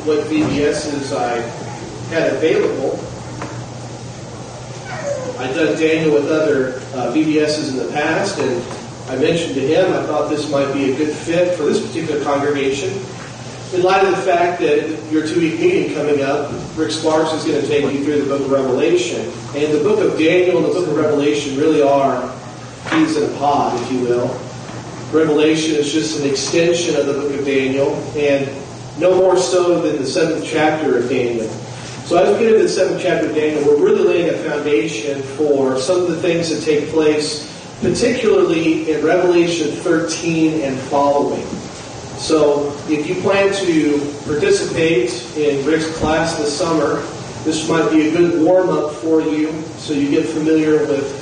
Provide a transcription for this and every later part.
what VBSs I had available. I'd done Daniel with other VBSs in the past, and I mentioned to him I thought this might be a good fit for this particular congregation. In light of the fact that your 2-week meeting coming up, Rick Sparks is going to take you through the book of Revelation. And the book of Daniel and the book of Revelation really are peas in a pod, if you will. Revelation is just an extension of the book of Daniel, and no more so than the 7th chapter of Daniel. So as we get into the 7th chapter of Daniel, we're really laying a foundation for some of the things that take place, particularly in Revelation 13 and following. So if you plan to participate in Rick's class this summer, this might be a good warm-up for you so you get familiar with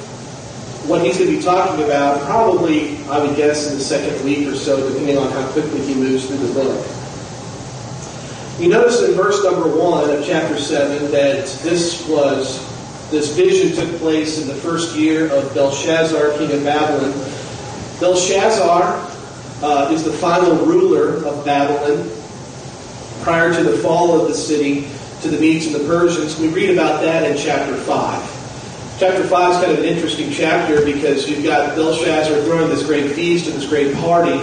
what he's going to be talking about, probably, I would guess, in the second week or so, depending on how quickly he moves through the book. You notice in verse number 1 of chapter 7 that this vision took place in the first year of Belshazzar, king of Babylon. Belshazzar is the final ruler of Babylon prior to the fall of the city to the Medes and the Persians. We read about that in chapter 5. Chapter 5 is kind of an interesting chapter because you've got Belshazzar throwing this great feast and this great party.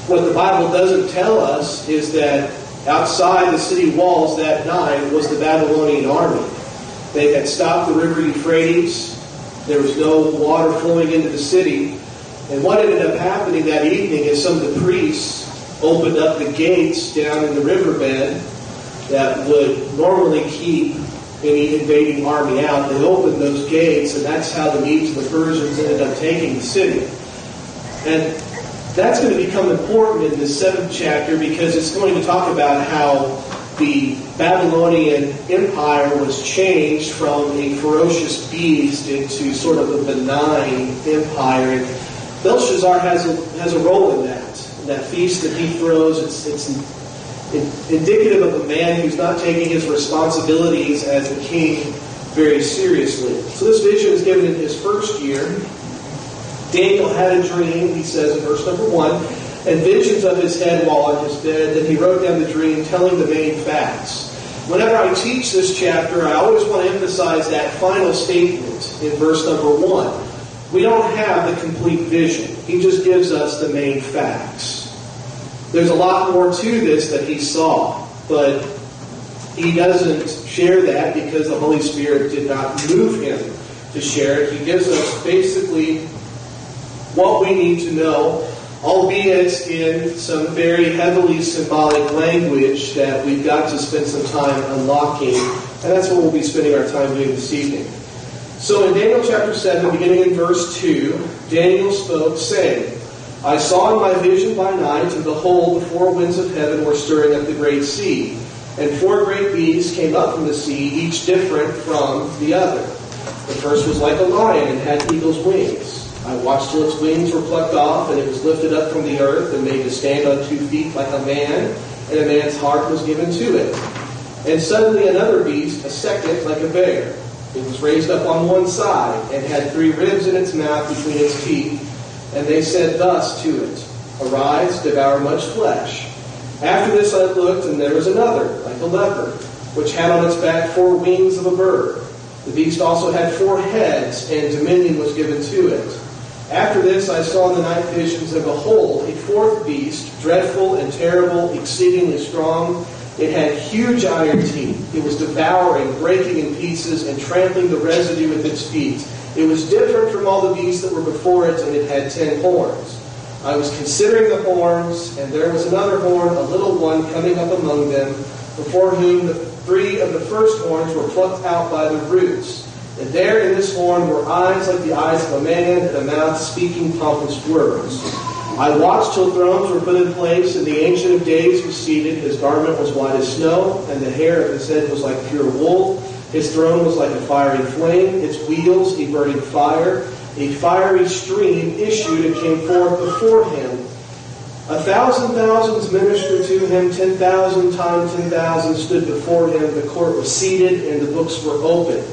What the Bible doesn't tell us is that outside the city walls that night was the Babylonian army. They had stopped the river Euphrates. There was no water flowing into the city. And what ended up happening that evening is some of the priests opened up the gates down in the riverbed that would normally keep any invading army out. They opened those gates, and that's how the Medes and the Persians ended up taking the city. And that's going to become important in this 7th chapter because it's going to talk about how the Babylonian Empire was changed from a ferocious beast into sort of a benign empire. And Belshazzar has a role in that feast that he throws. It's indicative of a man who's not taking his responsibilities as a king very seriously. So this vision is given in his first year. Daniel had a dream, he says in verse number 1, and visions of his head while on his bed. Then he wrote down the dream, telling the main facts. Whenever I teach this chapter, I always want to emphasize that final statement in verse number 1. We don't have the complete vision. He just gives us the main facts. There's a lot more to this that he saw, but he doesn't share that because the Holy Spirit did not move him to share it. He gives us basically what we need to know, albeit in some very heavily symbolic language that we've got to spend some time unlocking, and that's what we'll be spending our time doing this evening. So in Daniel chapter 7, beginning in verse 2, Daniel spoke, saying, I saw in my vision by night, and behold, the 4 winds of heaven were stirring up the great sea. And 4 great beasts came up from the sea, each different from the other. The first was like a lion and had eagle's wings. I watched till its wings were plucked off, and it was lifted up from the earth and made to stand on 2 feet like a man, and a man's heart was given to it. And suddenly another beast, a second like a bear. It was raised up on one side, and had 3 ribs in its mouth between its teeth. And they said thus to it, Arise, devour much flesh. After this I looked, and there was another, like a leopard, which had on its back 4 wings of a bird. The beast also had 4 heads, and dominion was given to it. After this I saw in the night visions, and behold, a 4th beast, dreadful and terrible, exceedingly strong. It had huge iron teeth. It was devouring, breaking in pieces, and trampling the residue with its feet. It was different from all the beasts that were before it, and it had 10 horns. I was considering the horns, and there was another horn, a little one, coming up among them, before whom the 3 of the first horns were plucked out by the roots. And there in this horn were eyes like the eyes of a man, and a mouth speaking pompous words. I watched till thrones were put in place, and the Ancient of Days was seated. His garment was white as snow, and the hair of his head was like pure wool. His throne was like a fiery flame, its wheels a burning fire. A fiery stream issued and came forth before him. 1,000 thousands ministered to him, 10,000 times 10,000 stood before him. The court was seated, and the books were open.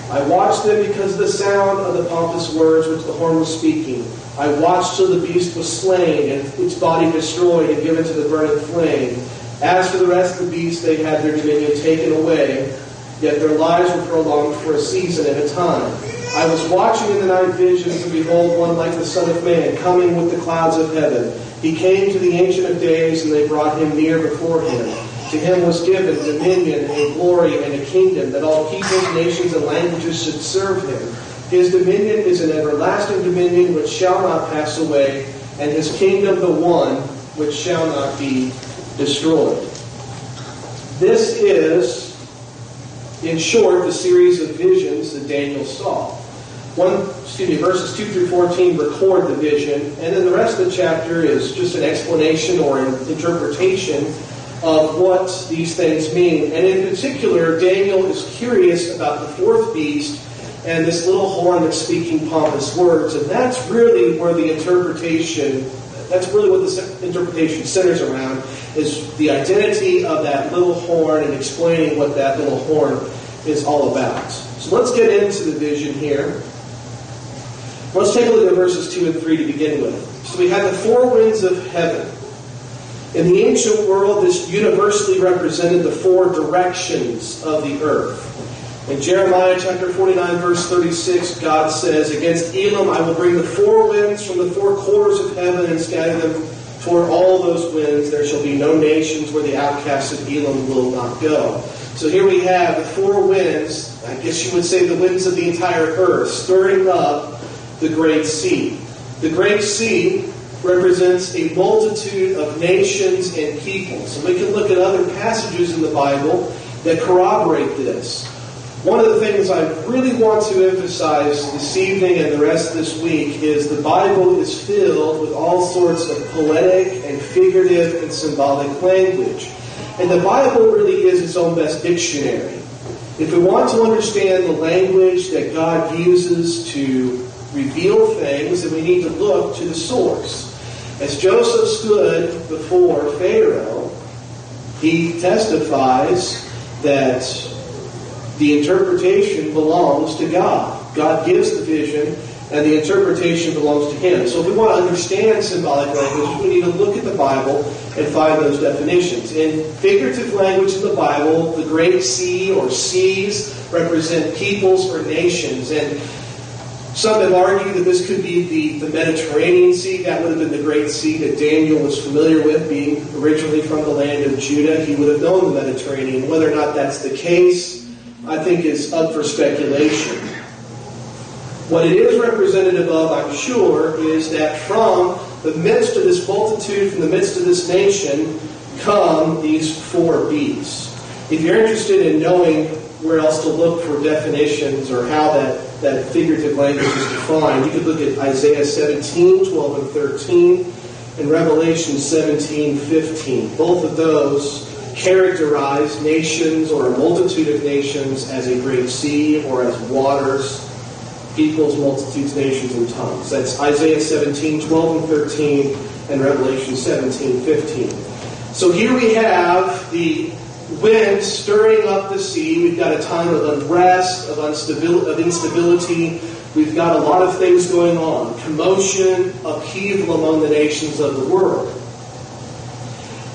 I watched them because of the sound of the pompous words which the horn was speaking. I watched till the beast was slain, and its body destroyed and given to the burning flame. As for the rest of the beasts, they had their dominion taken away, yet their lives were prolonged for a season at a time. I was watching in the night visions, and behold, one like the Son of Man, coming with the clouds of heaven. He came to the Ancient of Days, and they brought him near before him. To him was given dominion and glory and a kingdom, that all peoples, nations, and languages should serve him. His dominion is an everlasting dominion which shall not pass away, and his kingdom the one which shall not be destroyed. This is, in short, the series of visions that Daniel saw. Verses 2 through 14 record the vision, and then the rest of the chapter is just an explanation or an interpretation of what these things mean. And in particular, Daniel is curious about the fourth beast and this little horn that's speaking pompous words, and that's really where the interpretation, that's really what this interpretation centers around, is the identity of that little horn and explaining what that little horn is all about. So let's get into the vision here. Let's take a look at verses 2 and 3 to begin with. So we have the four winds of heaven. In the ancient world, this universally represented the four directions of the earth. In Jeremiah chapter 49, verse 36, God says, "Against Elam I will bring the four winds from the four quarters of heaven and scatter them toward all those winds. There shall be no nations where the outcasts of Elam will not go." So here we have the four winds, I guess you would say the winds of the entire earth, stirring up the Great Sea. The Great Sea represents a multitude of nations and peoples. And we can look at other passages in the Bible that corroborate this. One of the things I really want to emphasize this evening and the rest of this week is the Bible is filled with all sorts of poetic and figurative and symbolic language. And the Bible really is its own best dictionary. If we want to understand the language that God uses to reveal things, then we need to look to the source. As Joseph stood before Pharaoh, he testifies that the interpretation belongs to God. God gives the vision, and the interpretation belongs to him. So if we want to understand symbolic language, we need to look at the Bible and find those definitions. In figurative language in the Bible, the Great Sea or seas represent peoples or nations. And some have argued that this could be the Mediterranean Sea. That would have been the Great Sea that Daniel was familiar with, being originally from the land of Judah. He would have known the Mediterranean. Whether or not that's the case, I think is up for speculation. What it is representative of, I'm sure, is that from the midst of this multitude, from the midst of this nation, come these four beasts. If you're interested in knowing where else to look for definitions or how that figurative language is defined, you could look at Isaiah 17, 12 and 13, and Revelation 17, 15. Both of those characterize nations or a multitude of nations as a great sea or as waters, peoples, multitudes, nations, and tongues. That's Isaiah 17, 12 and 13, and Revelation 17, 15. So here we have the wind stirring up the sea. We've got a time of unrest, of instability. We've got a lot of things going on. Commotion, upheaval among the nations of the world.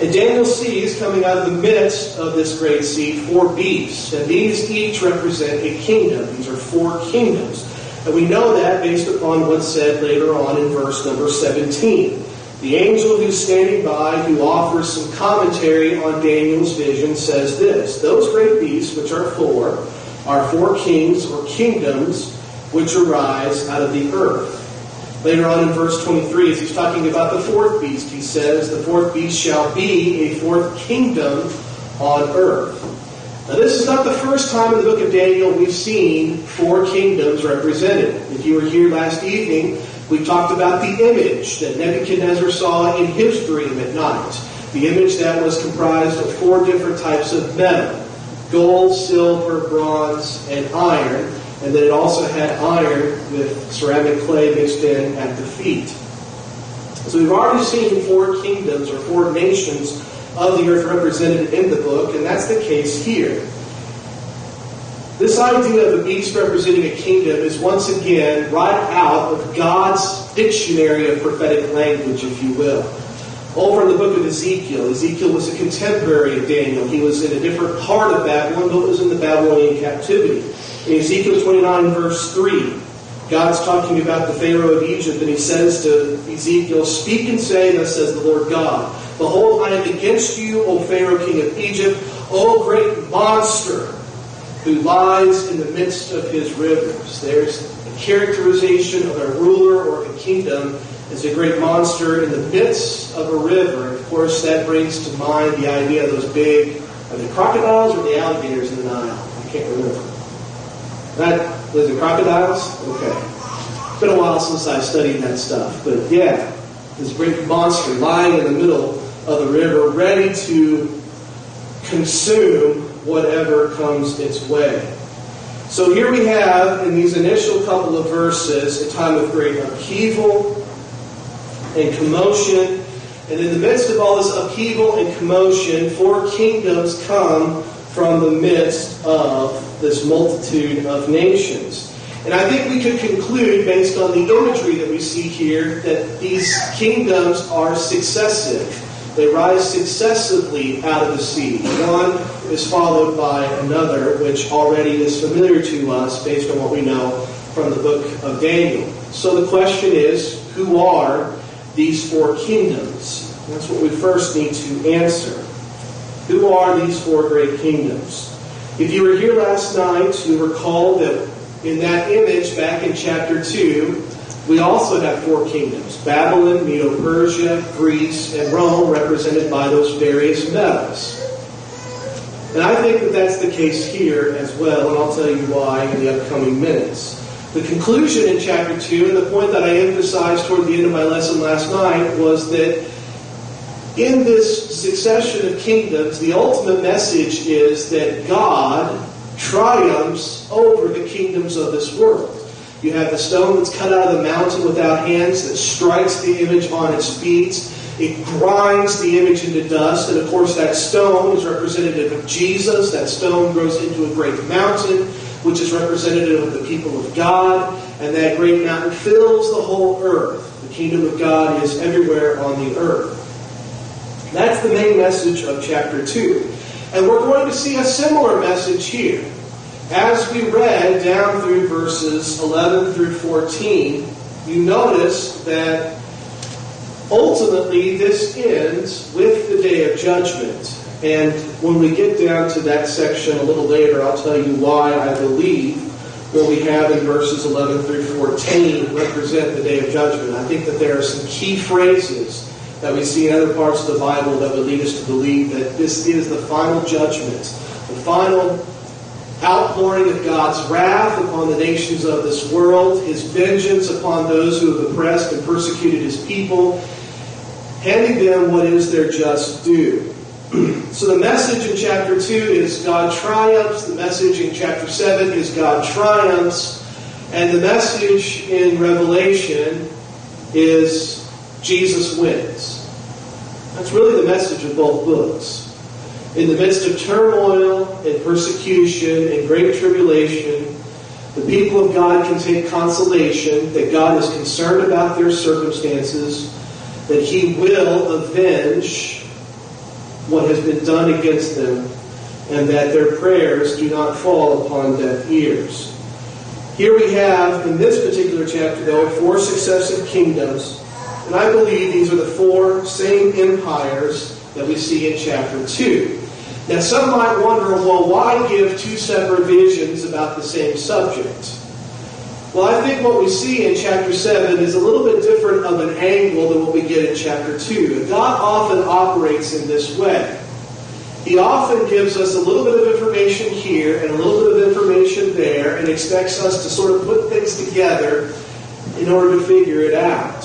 And Daniel sees, coming out of the midst of this great sea, four beasts. And these each represent a kingdom. These are four kingdoms. And we know that based upon what's said later on in verse number 17. The angel who's standing by, who offers some commentary on Daniel's vision, says this: "Those great beasts, which are four kings or kingdoms which arise out of the earth." Later on in verse 23, as he's talking about the fourth beast, he says, "The fourth beast shall be a fourth kingdom on earth." Now, this is not the first time in the book of Daniel we've seen four kingdoms represented. If you were here last evening, we talked about the image that Nebuchadnezzar saw in his dream at night. The image that was comprised of four different types of metal: gold, silver, bronze, and iron. And then it also had iron with ceramic clay mixed in at the feet. So we've already seen four kingdoms or four nations of the earth represented in the book, and that's the case here. This idea of a beast representing a kingdom is once again right out of God's dictionary of prophetic language, if you will. Over in the book of Ezekiel, Ezekiel was a contemporary of Daniel. He was in a different part of Babylon, but was in the Babylonian captivity. In Ezekiel 29, verse 3, God's talking about the Pharaoh of Egypt, and he says to Ezekiel, "Speak and say, thus says the Lord God, Behold, I am against you, O Pharaoh, king of Egypt, O great monster, who lies in the midst of his rivers." There's a characterization of a ruler or a kingdom as a great monster in the midst of a river. And of course, that brings to mind the idea of those big, are they crocodiles or the alligators in the Nile? I can't remember. Was it crocodiles? Okay. It's been a while since I studied that stuff. But yeah, this great monster lying in the middle of the river, ready to consume whatever comes its way. So here we have, in these initial couple of verses, a time of great upheaval and commotion. And in the midst of all this upheaval and commotion, 4 kingdoms come from the midst of this multitude of nations. And I think we could conclude, based on the imagery that we see here, that these kingdoms are successive. They rise successively out of the sea. One is followed by another, which already is familiar to us based on what we know from the book of Daniel. So the question is, who are these 4 kingdoms? That's what we first need to answer. Who are these 4 great kingdoms? If you were here last night, you recall that in that image back in chapter 2, we also have 4 kingdoms: Babylon, Medo-Persia, Greece, and Rome, represented by those various metals. And I think that that's the case here as well, and I'll tell you why in the upcoming minutes. The conclusion in chapter 2, and the point that I emphasized toward the end of my lesson last night, was that in this succession of kingdoms, the ultimate message is that God triumphs over the kingdoms of this world. You have the stone that's cut out of the mountain without hands that strikes the image on its feet. It grinds the image into dust. And of course, that stone is representative of Jesus. That stone grows into a great mountain, which is representative of the people of God. And that great mountain fills the whole earth. The kingdom of God is everywhere on the earth. That's the main message of chapter 2. And we're going to see a similar message here. As we read down through verses 11 through 14, you notice that ultimately this ends with the day of judgment. And when we get down to that section a little later, I'll tell you why I believe what we have in verses 11 through 14 represent the day of judgment. I think that there are some key phrases that we see in other parts of the Bible that would lead us to believe that this is the final judgment, the final outpouring of God's wrath upon the nations of this world, His vengeance upon those who have oppressed and persecuted His people, handing them what is their just due. So the message in chapter 2 is God triumphs. The message in chapter 7 is God triumphs. And the message in Revelation is Jesus wins. That's really the message of both books. In the midst of turmoil and persecution and great tribulation, the people of God can take consolation that God is concerned about their circumstances, that He will avenge what has been done against them, and that their prayers do not fall upon deaf ears. Here we have, in this particular chapter, though, 4 successive kingdoms, and I believe these are the 4 same empires that we see in chapter 2. Now, some might wonder, well, why give 2 separate visions about the same subject? Well, I think what we see in chapter 7 is a little bit different of an angle than what we get in chapter 2. And God often operates in this way. He often gives us a little bit of information here and a little bit of information there and expects us to sort of put things together in order to figure it out.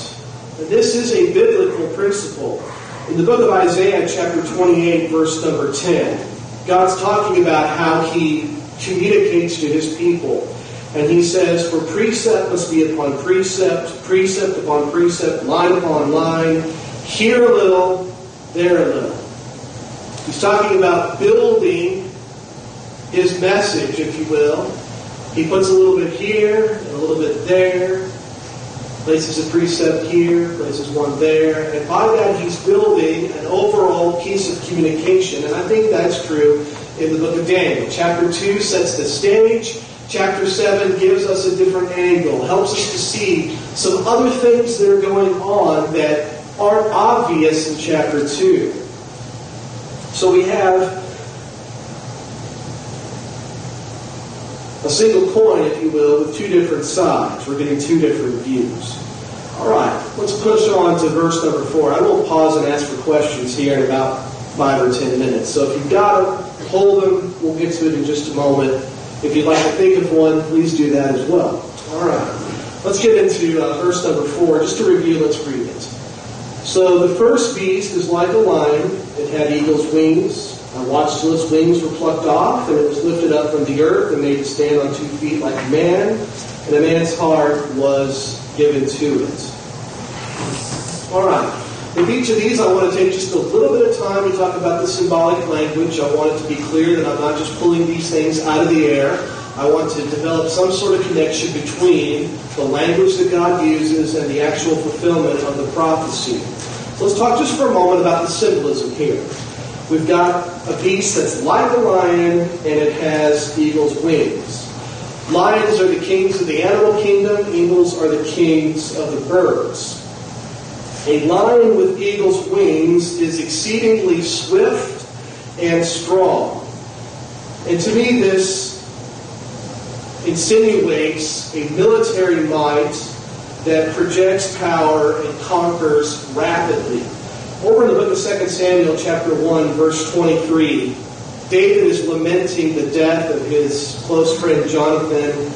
And this is a biblical principle. In the book of Isaiah, chapter 28, verse number 10, God's talking about how He communicates to His people. And He says, for precept must be upon precept, precept upon precept, line upon line, here a little, there a little. He's talking about building His message, if you will. He puts a little bit here and a little bit there. Places a precept here, places one there, and by that he's building an overall piece of communication, and I think that's true in the book of Daniel. Chapter 2 sets the stage. Chapter 7 gives us a different angle, helps us to see some other things that are going on that aren't obvious in chapter 2. So we have a single coin, if you will, with two different sides. We're getting two different views. All right, let's push on to verse number 4. I will pause and ask for questions here in about 5 or 10 minutes. So if you've got them, hold them. We'll get to it in just a moment. If you'd like to think of one, please do that as well. All right, let's get into verse number 4. Just to review, let's read it. So the first beast is like a lion. It had eagle's wings. I watched till its wings were plucked off, and it was lifted up from the earth and made to stand on 2 feet like a man, and a man's heart was given to it. All right. With each of these, I want to take just a little bit of time to talk about the symbolic language. I want it to be clear that I'm not just pulling these things out of the air. I want to develop some sort of connection between the language that God uses and the actual fulfillment of the prophecy. So let's talk just for a moment about the symbolism here. We've got a beast that's like a lion, and it has eagle's wings. Lions are the kings of the animal kingdom. Eagles are the kings of the birds. A lion with eagle's wings is exceedingly swift and strong. And to me, this insinuates a military might that projects power and conquers rapidly. Over in the book of 2 Samuel, chapter 1, verse 23, David is lamenting the death of his close friend Jonathan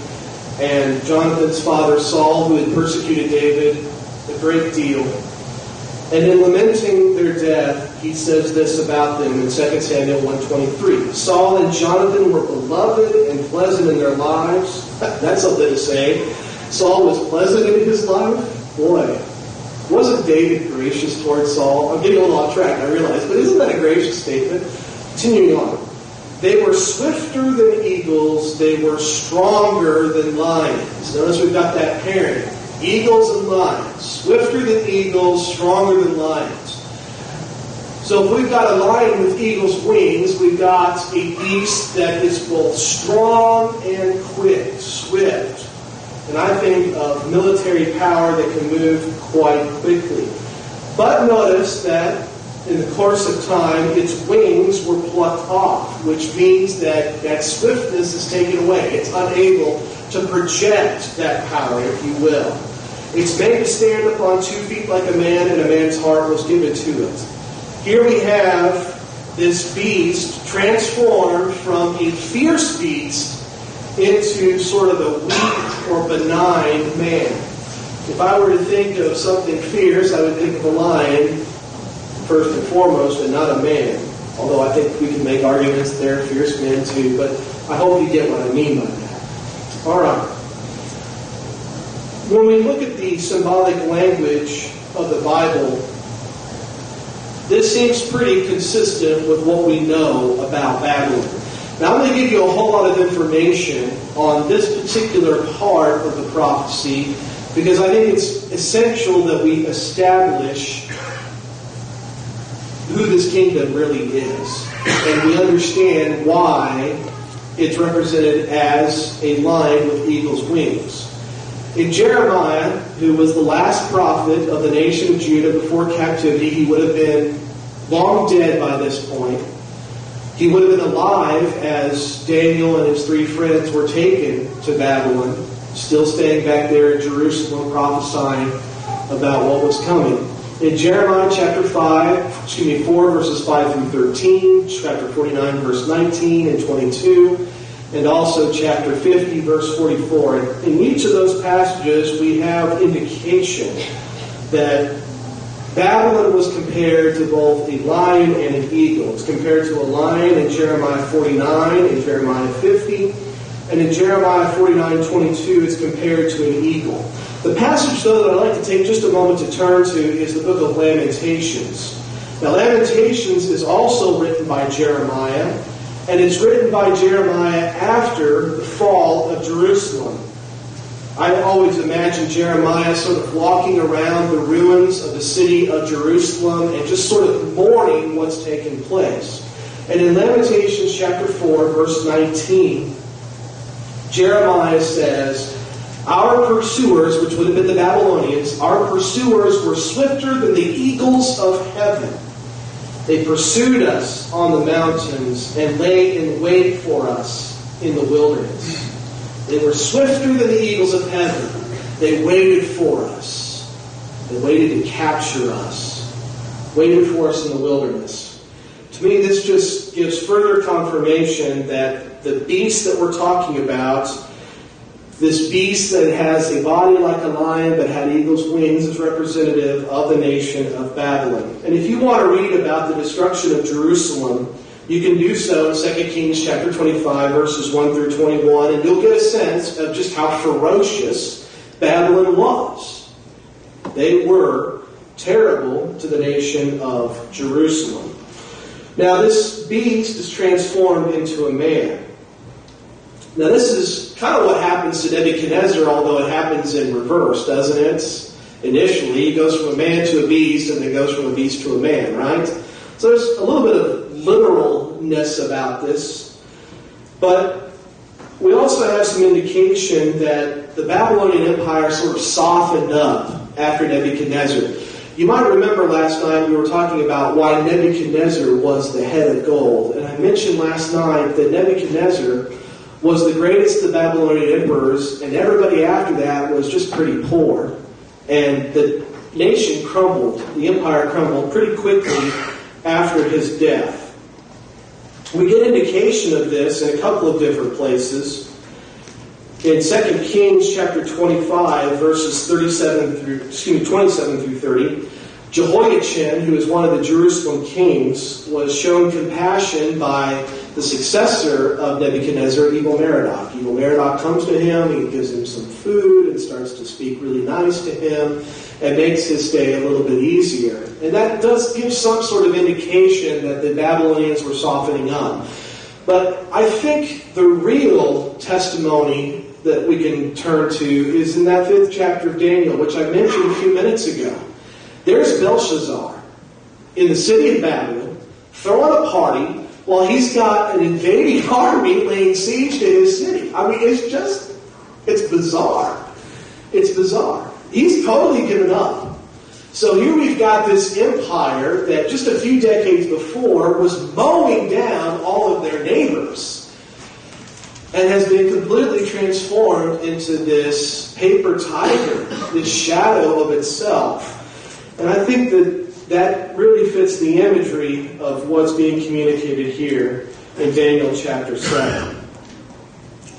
and Jonathan's father Saul, who had persecuted David a great deal. And in lamenting their death, he says this about them in 2 Samuel 1:23. Saul and Jonathan were beloved and pleasant in their lives. That's something to say. Saul was pleasant in his life. Boy, wasn't David gracious towards Saul? I'm getting a little off track, I realize, but isn't that a gracious statement? Continuing on. They were swifter than eagles. They were stronger than lions. Notice we've got that pairing. Eagles and lions. Swifter than eagles, stronger than lions. So if we've got a lion with eagle's wings, we've got a beast that is both strong and quick, swift. And I think of military power that can move quite quickly. But notice that in the course of time, its wings were plucked off, which means that that swiftness is taken away. It's unable to project that power, if you will. It's made to stand upon 2 feet like a man, and a man's heart was given to it. Here we have this beast transformed from a fierce beast into sort of a weak or benign man. If I were to think of something fierce, I would think of a lion first and foremost, and not a man. Although I think we can make arguments that they're fierce men too, but I hope you get what I mean by that. All right. When we look at the symbolic language of the Bible, this seems pretty consistent with what we know about Babylon. Now I'm going to give you a whole lot of information on this particular part of the prophecy because I think it's essential that we establish who this kingdom really is. And we understand why it's represented as a lion with eagle's wings. In Jeremiah, who was the last prophet of the nation of Judah before captivity, he would have been long dead by this point. He would have been alive as Daniel and his 3 friends were taken to Babylon, still staying back there in Jerusalem, prophesying about what was coming. In Jeremiah chapter 4, verses 5 through 13, chapter 49, verse 19 and 22, and also chapter 50, verse 44. And in each of those passages, we have indication that Babylon was compared to both a lion and an eagle. It's compared to a lion in Jeremiah 49 and Jeremiah 50. And in Jeremiah 49:22, it's compared to an eagle. The passage, though, that I'd like to take just a moment to turn to is the book of Lamentations. Now, Lamentations is also written by Jeremiah, and it's written by Jeremiah after the fall of Jerusalem. I always imagine Jeremiah sort of walking around the ruins of the city of Jerusalem and just sort of mourning what's taken place. And in Lamentations chapter 4, verse 19, Jeremiah says, our pursuers, which would have been the Babylonians, our pursuers were swifter than the eagles of heaven. They pursued us on the mountains and lay in wait for us in the wilderness. They were swifter than the eagles of heaven. They waited for us. They waited to capture us. Waited for us in the wilderness. To me, this just gives further confirmation that the beast that we're talking about, this beast that has a body like a lion but had eagle's wings, is representative of the nation of Babylon. And if you want to read about the destruction of Jerusalem, you can do so in 2 Kings chapter 25, verses 1 through 21, and you'll get a sense of just how ferocious Babylon was. They were terrible to the nation of Jerusalem. Now, this beast is transformed into a man. Now, this is kind of what happens to Nebuchadnezzar, although it happens in reverse, doesn't it? Initially, he goes from a man to a beast, and then goes from a beast to a man, right? So there's a little bit of literalness about this. But we also have some indication that the Babylonian Empire sort of softened up after Nebuchadnezzar. You might remember last night we were talking about why Nebuchadnezzar was the head of gold. And I mentioned last night that Nebuchadnezzar was the greatest of the Babylonian emperors, and everybody after that was just pretty poor. And the nation crumbled, the empire crumbled pretty quickly after his death. We get indication of this in a couple of different places. In 2 Kings chapter 25, verses 27 through 30, Jehoiachin, who is one of the Jerusalem kings, was shown compassion by the successor of Nebuchadnezzar, Evil-Merodach. Evil-Merodach comes to him, he gives him some food and starts to speak really nice to him and makes his stay a little bit easier. And that does give some sort of indication that the Babylonians were softening up. But I think the real testimony that we can turn to is in that 5th chapter of Daniel, which I mentioned a few minutes ago. There's Belshazzar in the city of Babylon throwing a party while he's got an invading army laying siege to his city. I mean, it's bizarre. It's bizarre. He's totally given up. So here we've got this empire that just a few decades before was mowing down all of their neighbors and has been completely transformed into this paper tiger, this shadow of itself. And I think that really fits the imagery of what's being communicated here in Daniel chapter 7.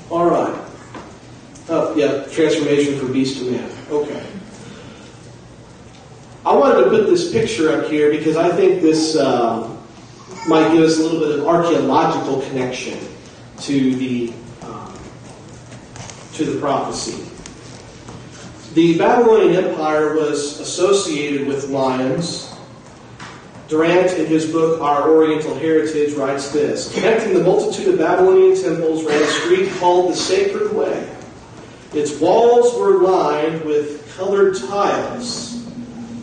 All right. Oh, yeah, transformation from beast to man. Okay. I wanted to put this picture up here because I think this might give us a little bit of archaeological connection to the prophecy. The Babylonian Empire was associated with lions. Durant, in his book, Our Oriental Heritage, writes this: connecting the multitude of Babylonian temples ran a street called the Sacred Way. Its walls were lined with colored tiles,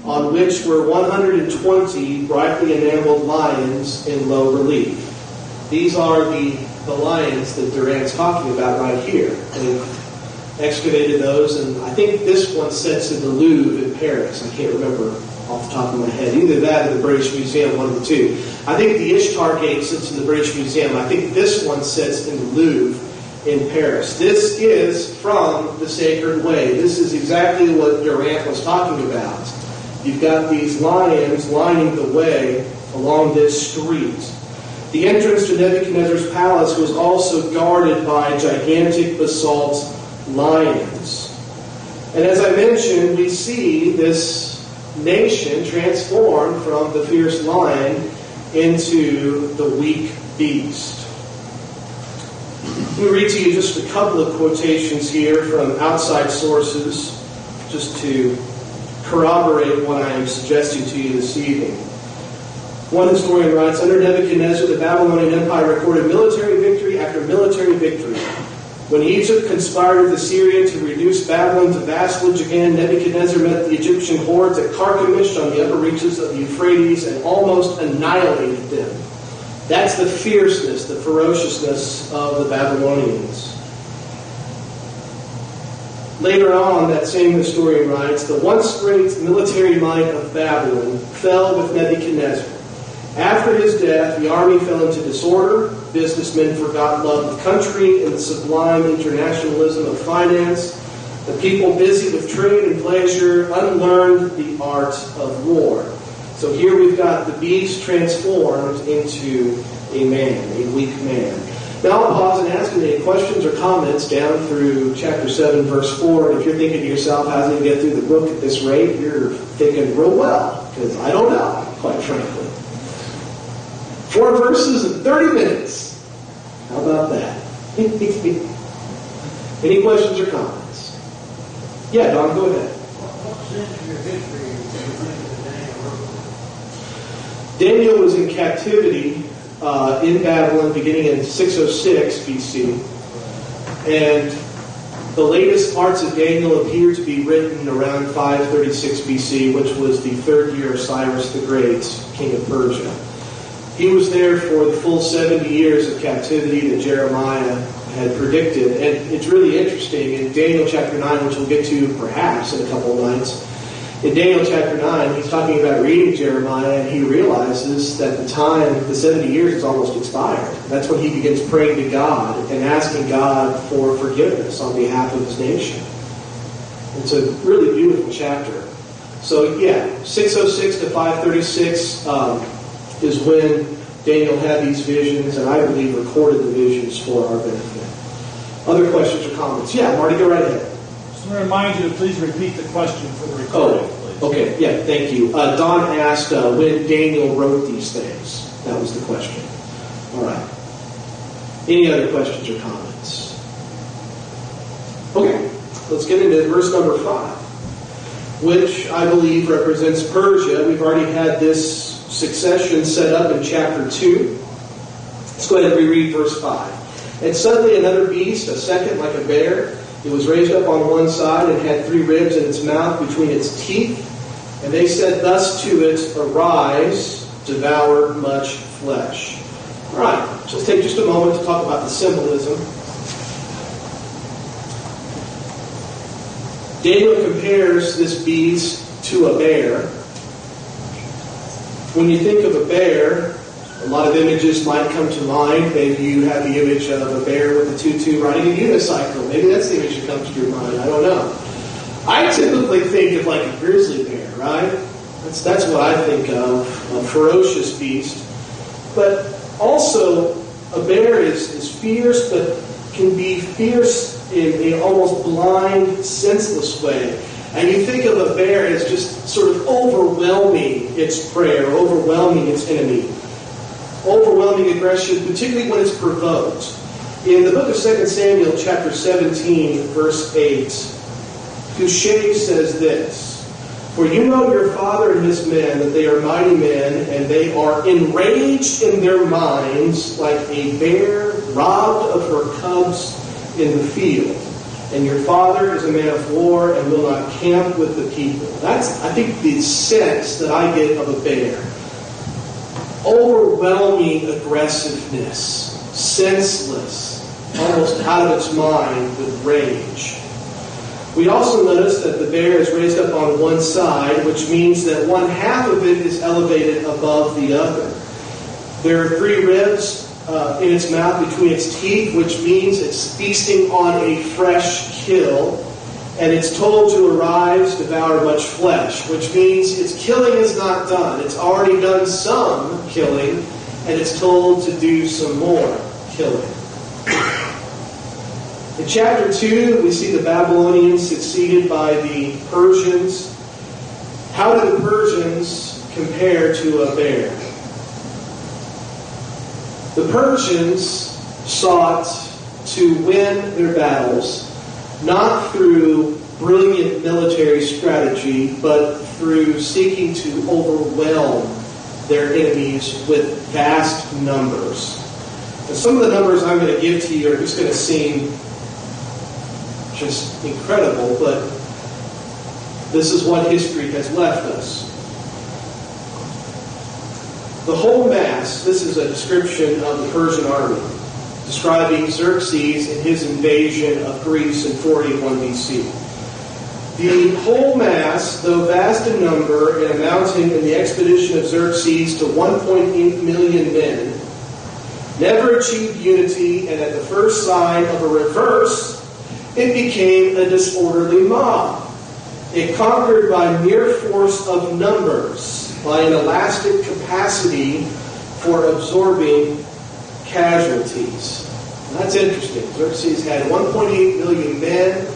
on which were 120 brightly enameled lions in low relief. These are the lions that Durant's talking about right here. They've excavated those, and I think this one sits in the Louvre in Paris. I can't remember off the top of my head. Either that or the British Museum, one of the two. I think the Ishtar Gate sits in the British Museum. I think this one sits in the Louvre in Paris. This is from the Sacred Way. This is exactly what Durant was talking about. You've got these lions lining the way along this street. The entrance to Nebuchadnezzar's palace was also guarded by gigantic basalt lions. And as I mentioned, we see this nation transformed from the fierce lion into the weak beast. Let me read to you just a couple of quotations here from outside sources, just to corroborate what I am suggesting to you this evening. One historian writes, under Nebuchadnezzar, the Babylonian Empire recorded military victory after military victory. When Egypt conspired with Assyria to reduce Babylon to vassalage again, Nebuchadnezzar met the Egyptian hordes at Carchemish on the upper reaches of the Euphrates and almost annihilated them. That's the fierceness, the ferociousness of the Babylonians. Later on, that same historian writes, the once great military might of Babylon fell with Nebuchadnezzar. After his death, the army fell into disorder. Businessmen forgot love of country and the sublime internationalism of finance. The people busy with trade and pleasure unlearned the art of war. So here we've got the beast transformed into a man, a weak man. Now I'll pause and ask you any questions or comments down through chapter 7, verse 4. And if you're thinking to yourself, how's he get through the book at this rate? You're thinking real well, because I don't know, quite frankly. 4 verses in 30 minutes. How about that? Any questions or comments? Yeah, Don, go ahead. What century of history do you think that Daniel was in captivity in Babylon beginning in 606 BC. And the latest parts of Daniel appear to be written around 536 BC, which was the 3rd year of Cyrus the Great, king of Persia. He was there for the full 70 years of captivity that Jeremiah had predicted. And it's really interesting. In Daniel chapter 9, which we'll get to perhaps in a couple of nights, in Daniel chapter 9, he's talking about reading Jeremiah, and he realizes that the 70 years is almost expired. That's when he begins praying to God and asking God for forgiveness on behalf of his nation. It's a really beautiful chapter. So yeah, 606 to 536 is when Daniel had these visions, and I believe recorded the visions for our benefit. Other questions or comments? Yeah, Marty, go right ahead. Just want to remind you to please repeat the question for the recording, please. Okay, yeah, thank you. Don asked when Daniel wrote these things. That was the question. All right. Any other questions or comments? Okay, let's get into verse number 5, which I believe represents Persia. We've already had this succession set up in chapter 2. Let's go ahead and reread verse 5. And suddenly another beast, a second like a bear, it was raised up on one side and had 3 ribs in its mouth between its teeth. And they said thus to it, arise, devour much flesh. All right, so let's take just a moment to talk about the symbolism. Daniel compares this beast to a bear. When you think of a bear, a lot of images might come to mind. Maybe you have the image of a bear with a tutu riding a unicycle. Maybe that's the image that comes to your mind. I don't know. I typically think of like a grizzly bear, right? That's what I think of, a ferocious beast. But also, a bear is fierce, but can be fierce in an almost blind, senseless way. And you think of a bear as just sort of overwhelming its prey, or overwhelming its enemy. Overwhelming aggression, particularly when it's provoked. In the book of 2 Samuel, chapter 17, verse 8, Hushai says this, for you know your father and his men, that they are mighty men, and they are enraged in their minds like a bear robbed of her cubs in the field. And your father is a man of war and will not camp with the people. That's, I think, the sense that I get of a bear. Overwhelming aggressiveness, senseless, almost out of its mind with rage. We also notice that the bear is raised up on one side, which means that one half of it is elevated above the other. There are 3 ribs in its mouth between its teeth, which means it's feasting on a fresh kill. And it's told to arise, devour much flesh, which means its killing is not done. It's already done some killing, and it's told to do some more killing. In chapter 2, we see the Babylonians succeeded by the Persians. How do the Persians compare to a bear? The Persians sought to win their battles not through brilliant military strategy, but through seeking to overwhelm their enemies with vast numbers. And some of the numbers I'm going to give to you are just going to seem just incredible, but this is what history has left us. The whole mass, this is a description of the Persian army, describing Xerxes and his invasion of Greece in 481 BC. The whole mass, though vast in number and amounting in the expedition of Xerxes to 1.8 million men, never achieved unity, and at the first sign of a reverse, it became a disorderly mob. It conquered by mere force of numbers, by an elastic capacity for absorbing casualties. And that's interesting. Xerxes had 1.8 million men.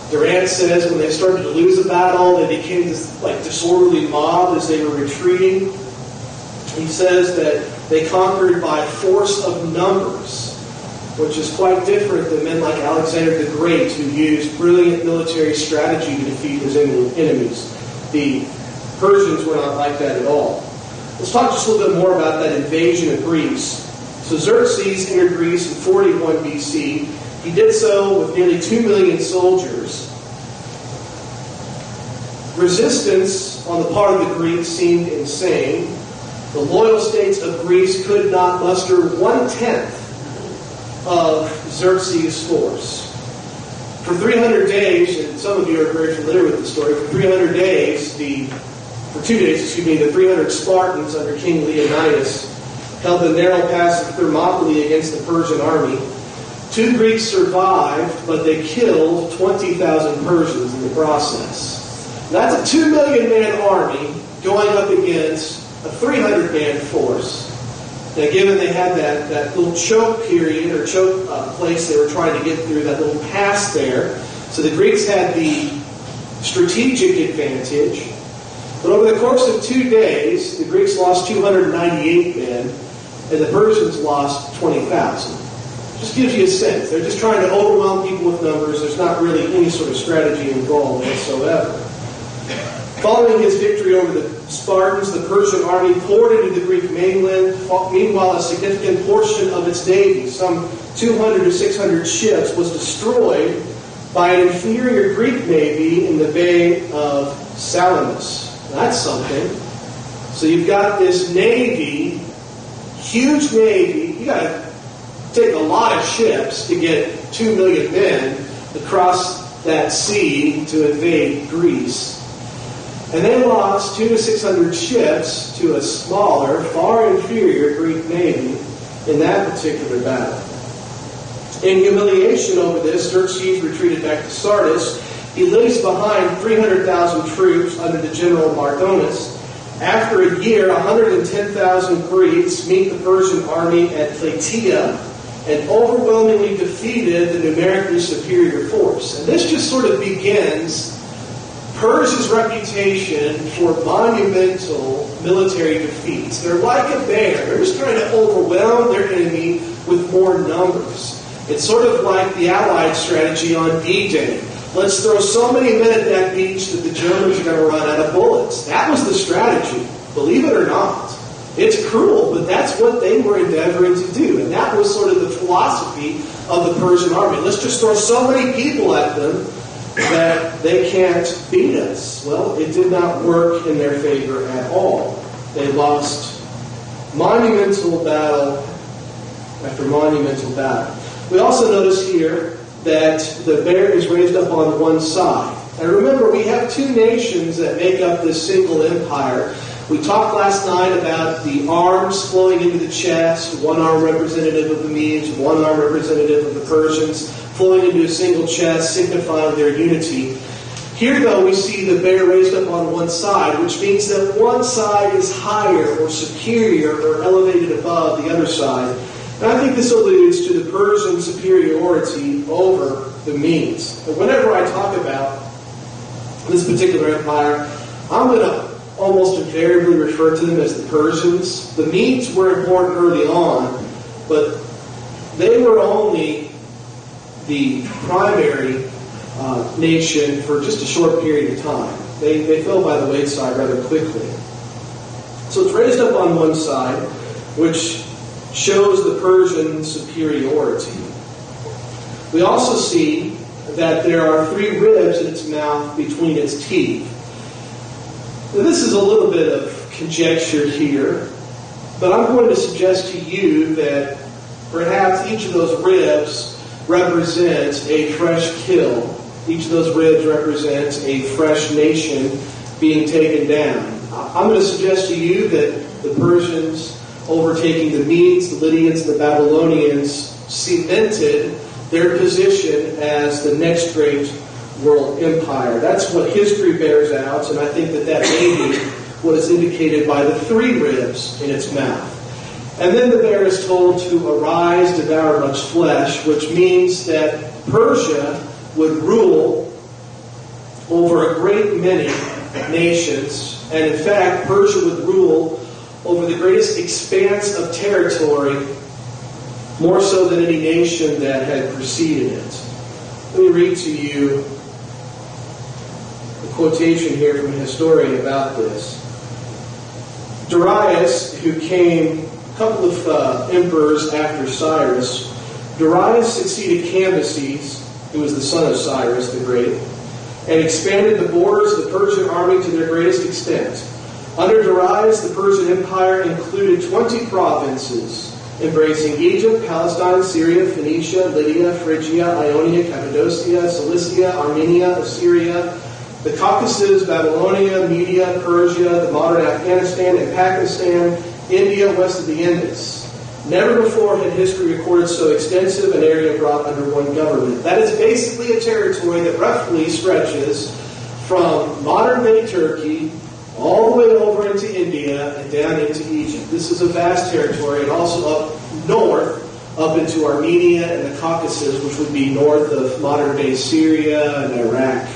Durant says when they started to lose a battle, they became this disorderly mob as they were retreating. He says that they conquered by force of numbers, which is quite different than men like Alexander the Great, who used brilliant military strategy to defeat his enemies. The Persians were not like that at all. Let's talk just a little bit more about that invasion of Greece. So Xerxes entered Greece in 41 BC. He did so with nearly 2 million soldiers. Resistance on the part of the Greeks seemed insane. The loyal states of Greece could not muster 1/10 of Xerxes' force. For 300 days, and some of you are very familiar with the story, for 2 days, the 300 Spartans under King Leonidas held the narrow pass of Thermopylae against the Persian army. 2 Greeks survived, but they killed 20,000 Persians in the process. That's a 2 million man army going up against a 300-man force. Now, given they had that little choke period or choke place they were trying to get through, that little pass there, so the Greeks had the strategic advantage. But over the course of 2 days, the Greeks lost 298 men, and the Persians lost 20,000. Just gives you a sense. They're just trying to overwhelm people with numbers. There's not really any sort of strategy involved whatsoever. Following his victory over the Spartans, the Persian army poured into the Greek mainland. Meanwhile, a significant portion of its navy, some 200 to 600 ships, was destroyed by an inferior Greek navy in the Bay of Salamis. That's something. So you've got this navy, huge navy. You got to take a lot of ships to get 2 million men across that sea to invade Greece. And they lost 200 to 600 ships to a smaller, far inferior Greek navy in that particular battle. In humiliation over this, Xerxes retreated back to Sardis. He leaves behind 300,000 troops under the general Mardonius. After a year, 110,000 Greeks meet the Persian army at Plataea and overwhelmingly defeated the numerically superior force. And this just sort of begins Persia's reputation for monumental military defeats. They're like a bear. They're just trying to overwhelm their enemy with more numbers. It's sort of like the Allied strategy on D-Day. Let's throw so many men at that beach that the Germans are going to run out of bullets. That was the strategy, believe it or not. It's cruel, but that's what they were endeavoring to do. And that was sort of the philosophy of the Persian army. Let's just throw so many people at them that they can't beat us. Well, it did not work in their favor at all. They lost monumental battle after monumental battle. We also notice here that the bear is raised up on one side. And remember, we have 2 nations that make up this single empire. We talked last night about the arms flowing into the chest, one arm representative of the Medes, one arm representative of the Persians, flowing into a single chest, signifying their unity. Here, though, we see the bear raised up on one side, which means that one side is higher or superior or elevated above the other side. And I think this alludes to the Persian superiority over the Medes. But whenever I talk about this particular empire, I'm going to almost invariably refer to them as the Persians. The Medes were important early on, but they were only the primary nation for just a short period of time. They fell by the wayside rather quickly. So it's raised up on one side, which shows the Persian superiority. We also see that there are 3 ribs in its mouth between its teeth. Now, this is a little bit of conjecture here, but I'm going to suggest to you that perhaps each of those ribs represents a fresh kill. Each of those ribs represents a fresh nation being taken down. I'm going to suggest to you that the Persians overtaking the Medes, the Lydians, and the Babylonians cemented their position as the next great world empire. That's what history bears out, and I think that may be what is indicated by the 3 ribs in its mouth. And then the bear is told to arise, devour much flesh, which means that Persia would rule over a great many nations, and in fact, Persia would rule over the greatest expanse of territory, more so than any nation that had preceded it. Let me read to you a quotation here from a historian about this. Darius, who came a couple of emperors after Cyrus, Darius succeeded Cambyses, who was the son of Cyrus the Great, and expanded the borders of the Persian army to their greatest extent. Under Darius, the Persian Empire included 20 provinces, embracing Egypt, Palestine, Syria, Phoenicia, Lydia, Phrygia, Ionia, Cappadocia, Cilicia, Armenia, Assyria, the Caucasus, Babylonia, Media, Persia, the modern Afghanistan and Pakistan, India west of the Indus. Never before had history recorded so extensive an area brought under one government. That is basically a territory that roughly stretches from modern-day Turkey all the way over into India and down into Egypt. This is a vast territory, and also up north, up into Armenia and the Caucasus, which would be north of modern-day Syria and Iraq.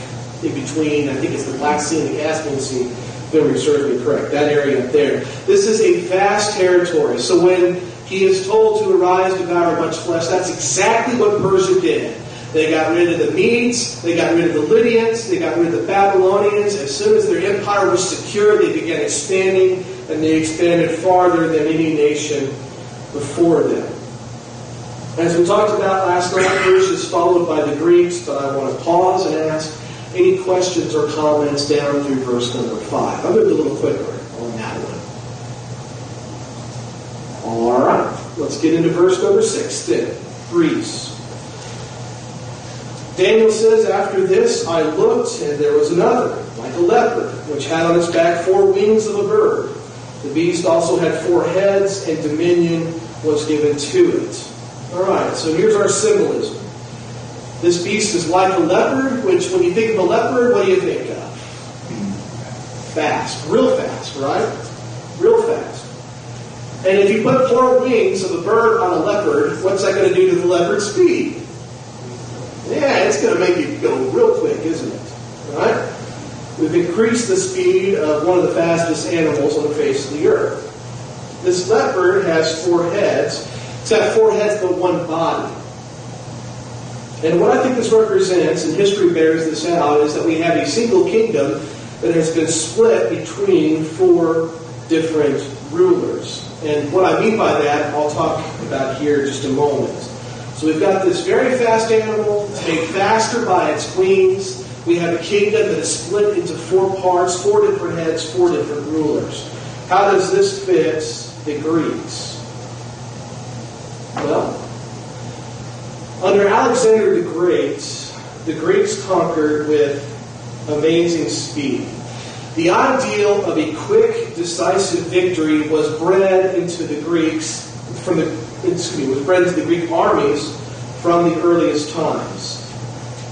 In between, I think it's the Black Sea and the Caspian Sea, if memory serves me correct, that area up there. This is a vast territory. So when he is told to arise, devour much flesh, that's exactly what Persia did. They got rid of the Medes, they got rid of the Lydians, they got rid of the Babylonians. As soon as their empire was secure, they began expanding, and they expanded farther than any nation before them. As we talked about last night, Persia is followed by the Greeks, but I want to pause and ask any questions or comments down through verse number 5. I'll move a little quicker on that one. All right, let's get into verse number 6 then. Greece. Daniel says, after this I looked, and there was another, like a leopard, which had on its back 4 wings of a bird. The beast also had 4 heads, and dominion was given to it. All right, so here's our symbolism. This beast is like a leopard, which when you think of a leopard, what do you think of? Fast. Real fast, right? Real fast. And if you put 4 wings of a bird on a leopard, what's that going to do to the leopard's speed? Yeah, it's going to make it go real quick, isn't it? Right? We've increased the speed of one of the fastest animals on the face of the earth. This leopard has 4 heads. It's got 4 heads but 1 body. And what I think this represents, and history bears this out, is that we have a single kingdom that has been split between 4 different rulers. And what I mean by that, I'll talk about here in just a moment. So we've got this very fast animal, made faster by its wings. We have a kingdom that is split into 4 parts, 4 different heads, 4 different rulers. How does this fit the Greeks? Well, under Alexander the Great, the Greeks conquered with amazing speed. The ideal of a quick, decisive victory was bred into the Greeks was bred into the Greek armies from the earliest times.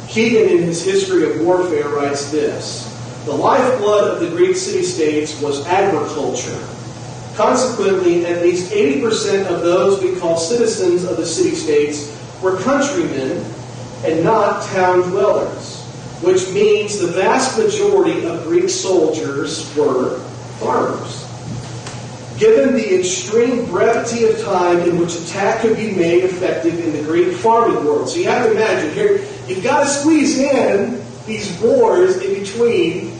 Keegan, in his History of Warfare, writes this: the lifeblood of the Greek city-states was agriculture. Consequently, at least 80% of those we call citizens of the city-states were countrymen and not town dwellers, which means the vast majority of Greek soldiers were farmers. Given the extreme brevity of time in which attack could be made effective in the Greek farming world. So you have to imagine, here, you've got to squeeze in these wars in between,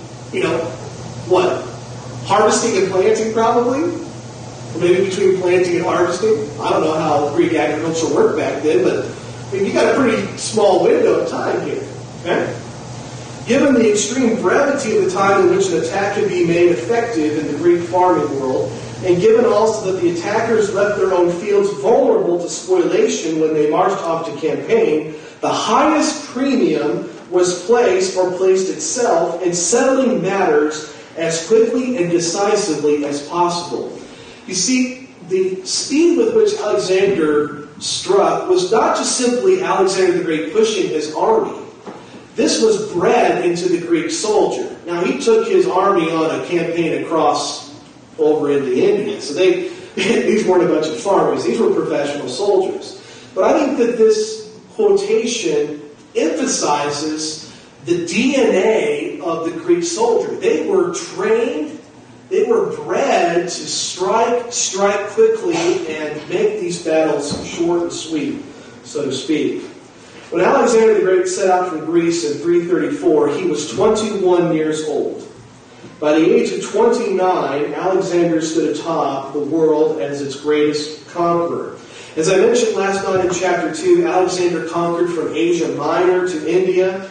harvesting and planting probably? Or maybe between planting and harvesting. I don't know how Greek agriculture worked back then, but you got a pretty small window of time here. Okay? Given the extreme brevity of the time in which an attack could be made effective in the Greek farming world, and given also that the attackers left their own fields vulnerable to spoliation when they marched off to campaign, the highest premium was placed, or placed itself, in settling matters as quickly and decisively as possible. You see, the speed with which Alexander struck was not just simply Alexander the Great pushing his army. This was bred into the Greek soldier. Now, he took his army on a campaign across over into India. So these weren't a bunch of farmers. These were professional soldiers. But I think that this quotation emphasizes the DNA of the Greek soldier. They were trained, they were bred to strike quickly, and make these battles short and sweet, so to speak. When Alexander the Great set out from Greece in 334, he was 21 years old. By the age of 29, Alexander stood atop the world as its greatest conqueror. As I mentioned last night in chapter 2, Alexander conquered from Asia Minor to India.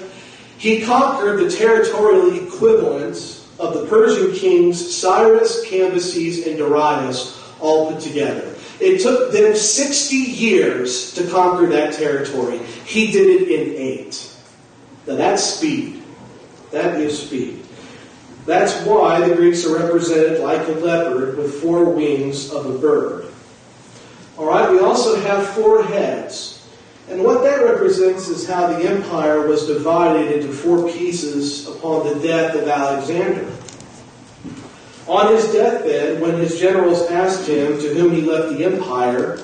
He conquered the territorial equivalent of the Persian kings Cyrus, Cambyses, and Darius all put together. It took them 60 years to conquer that territory. He did it in 8. Now that's speed. That is speed. That's why the Greeks are represented like a leopard with 4 wings of a bird. Alright, we also have 4 heads. And what that represents is how the empire was divided into 4 pieces upon the death of Alexander. On his deathbed, when his generals asked him to whom he left the empire,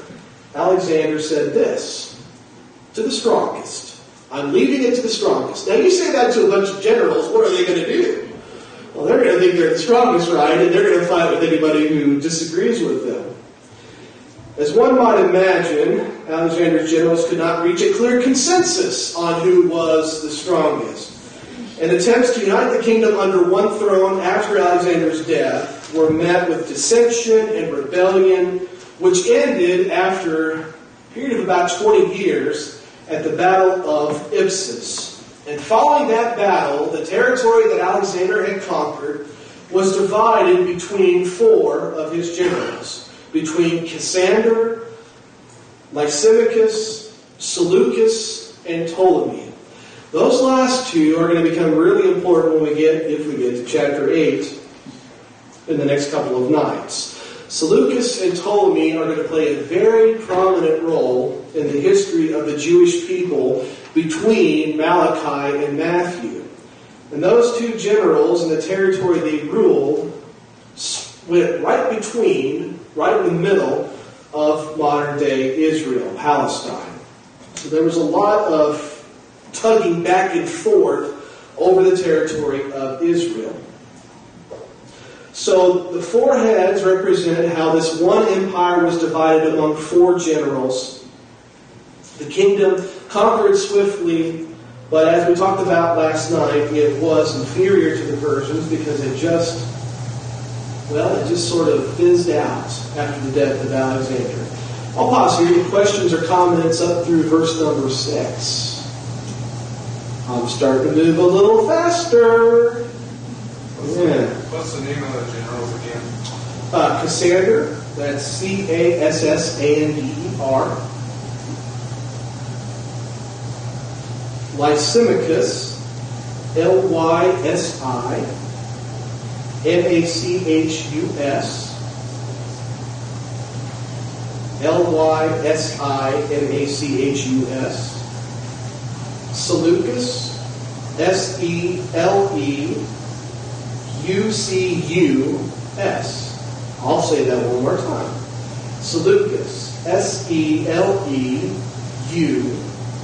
Alexander said this: to the strongest. I'm leaving it to the strongest. Now you say that to a bunch of generals, what are they going to do? Well, they're going to think they're the strongest, right? And they're going to fight with anybody who disagrees with them. As one might imagine, Alexander's generals could not reach a clear consensus on who was the strongest. And attempts to unite the kingdom under one throne after Alexander's death were met with dissension and rebellion, which ended after a period of about 20 years at the Battle of Ipsus. And following that battle, the territory that Alexander had conquered was divided between 4 of his generals, between Cassander, Lysimachus, Seleucus, and Ptolemy. Those last 2 are going to become really important if we get to chapter 8 in the next couple of nights. Seleucus and Ptolemy are going to play a very prominent role in the history of the Jewish people between Malachi and Matthew. And those 2 generals and the territory they ruled went right in the middle of modern-day Israel, Palestine. So there was a lot of tugging back and forth over the territory of Israel. So the 4 heads represented how this one empire was divided among 4 generals. The kingdom conquered swiftly, but as we talked about last night, it was inferior to the Persians because it just sort of fizzed out after the death of Alexander. I'll pause here. Any questions or comments up through verse number 6? I'm starting to move a little faster. Yeah. What's the name of the generals again? Cassander, that's Cassander. Lysimachus, Lysimachus. Lysimachus. Seleucus, Seleucus. I'll say that one more time. Seleucus,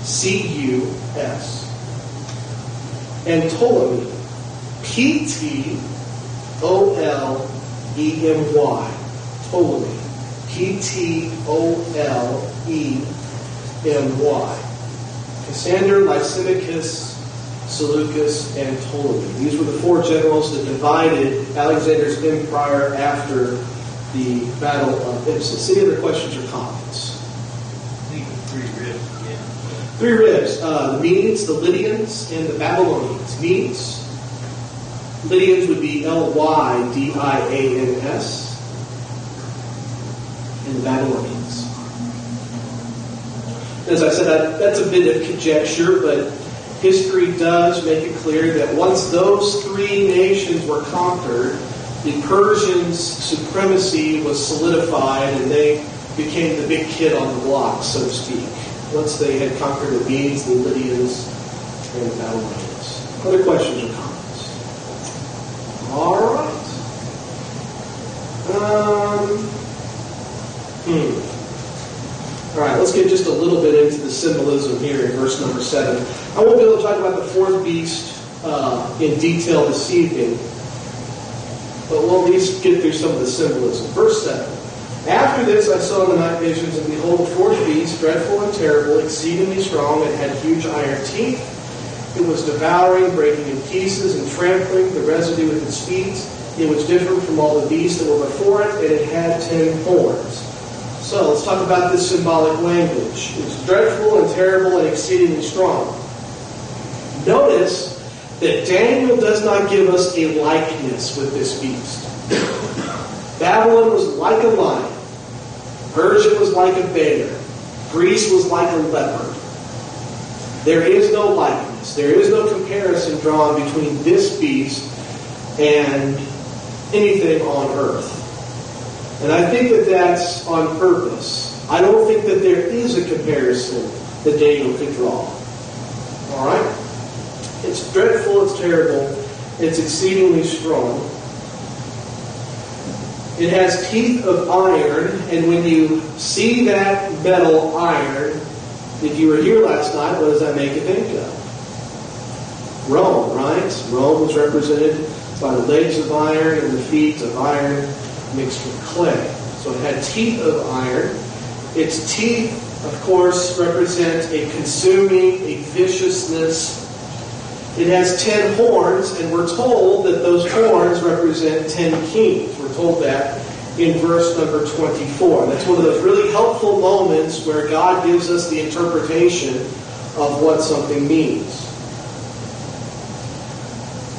Seleucus. And Ptolemy, Ptolemy. Ptolemy, Ptolemy. Cassander, Lysimachus, Seleucus, and Ptolemy. These were the 4 generals that divided Alexander's empire after the Battle of Ipsus. Any other questions or comments? I think it's pretty rich, yeah. Three ribs, the Medes, the Lydians, and the Babylonians. Medes, Lydians would be Lydians, and the Babylonians. As I said, that's a bit of conjecture, but history does make it clear that once those three nations were conquered, the Persians' supremacy was solidified and they became the big kid on the block, so to speak. Once they had conquered the Medes, the Lydians, and the Babylonians. Other questions or comments? All right. All right, let's get just a little bit into the symbolism here in verse number 7. I won't be able to talk about the fourth beast in detail this evening, but we'll at least get through some of the symbolism. Verse 7. After this I saw in the night visions, and behold, a fourth beast, dreadful and terrible, exceedingly strong, and had huge iron teeth. It was devouring, breaking in pieces, and trampling the residue with its feet. It was different from all the beasts that were before it, and it had 10 horns. So let's talk about this symbolic language. It's dreadful and terrible and exceedingly strong. Notice that Daniel does not give us a likeness with this beast. Babylon was like a lion. Persia was like a bear. Greece was like a leopard. There is no likeness. There is no comparison drawn between this beast and anything on earth. And I think that that's on purpose. I don't think that there is a comparison that Daniel could draw. All right? It's dreadful, it's terrible, it's exceedingly strong. It has teeth of iron, and when you see that metal iron, if you were here last night, what does that make you think of? Rome, right? Rome was represented by the legs of iron and the feet of iron mixed with clay. So it had teeth of iron. Its teeth, of course, represent a consuming, a viciousness. It has 10 horns, and we're told that those horns represent 10 kings. We're told that in verse number 24. That's one of those really helpful moments where God gives us the interpretation of what something means.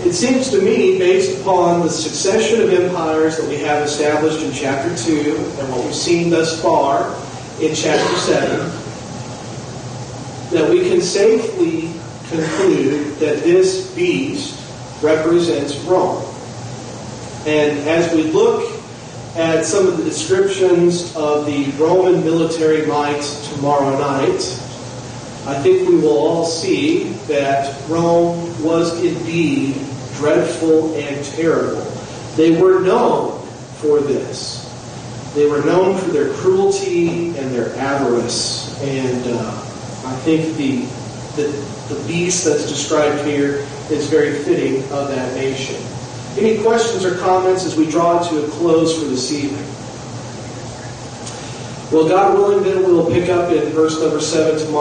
It seems to me, based upon the succession of empires that we have established in chapter 2 and what we've seen thus far in chapter 7, that we can safely conclude that this beast represents Rome. And as we look at some of the descriptions of the Roman military might tomorrow night, I think we will all see that Rome was indeed dreadful and terrible. They were known for this. They were known for their cruelty and their avarice. And I think the beast that's described here is very fitting of that nation. Any questions or comments as we draw to a close for this evening? Well, God willing, then we'll pick up in verse number 7 tomorrow.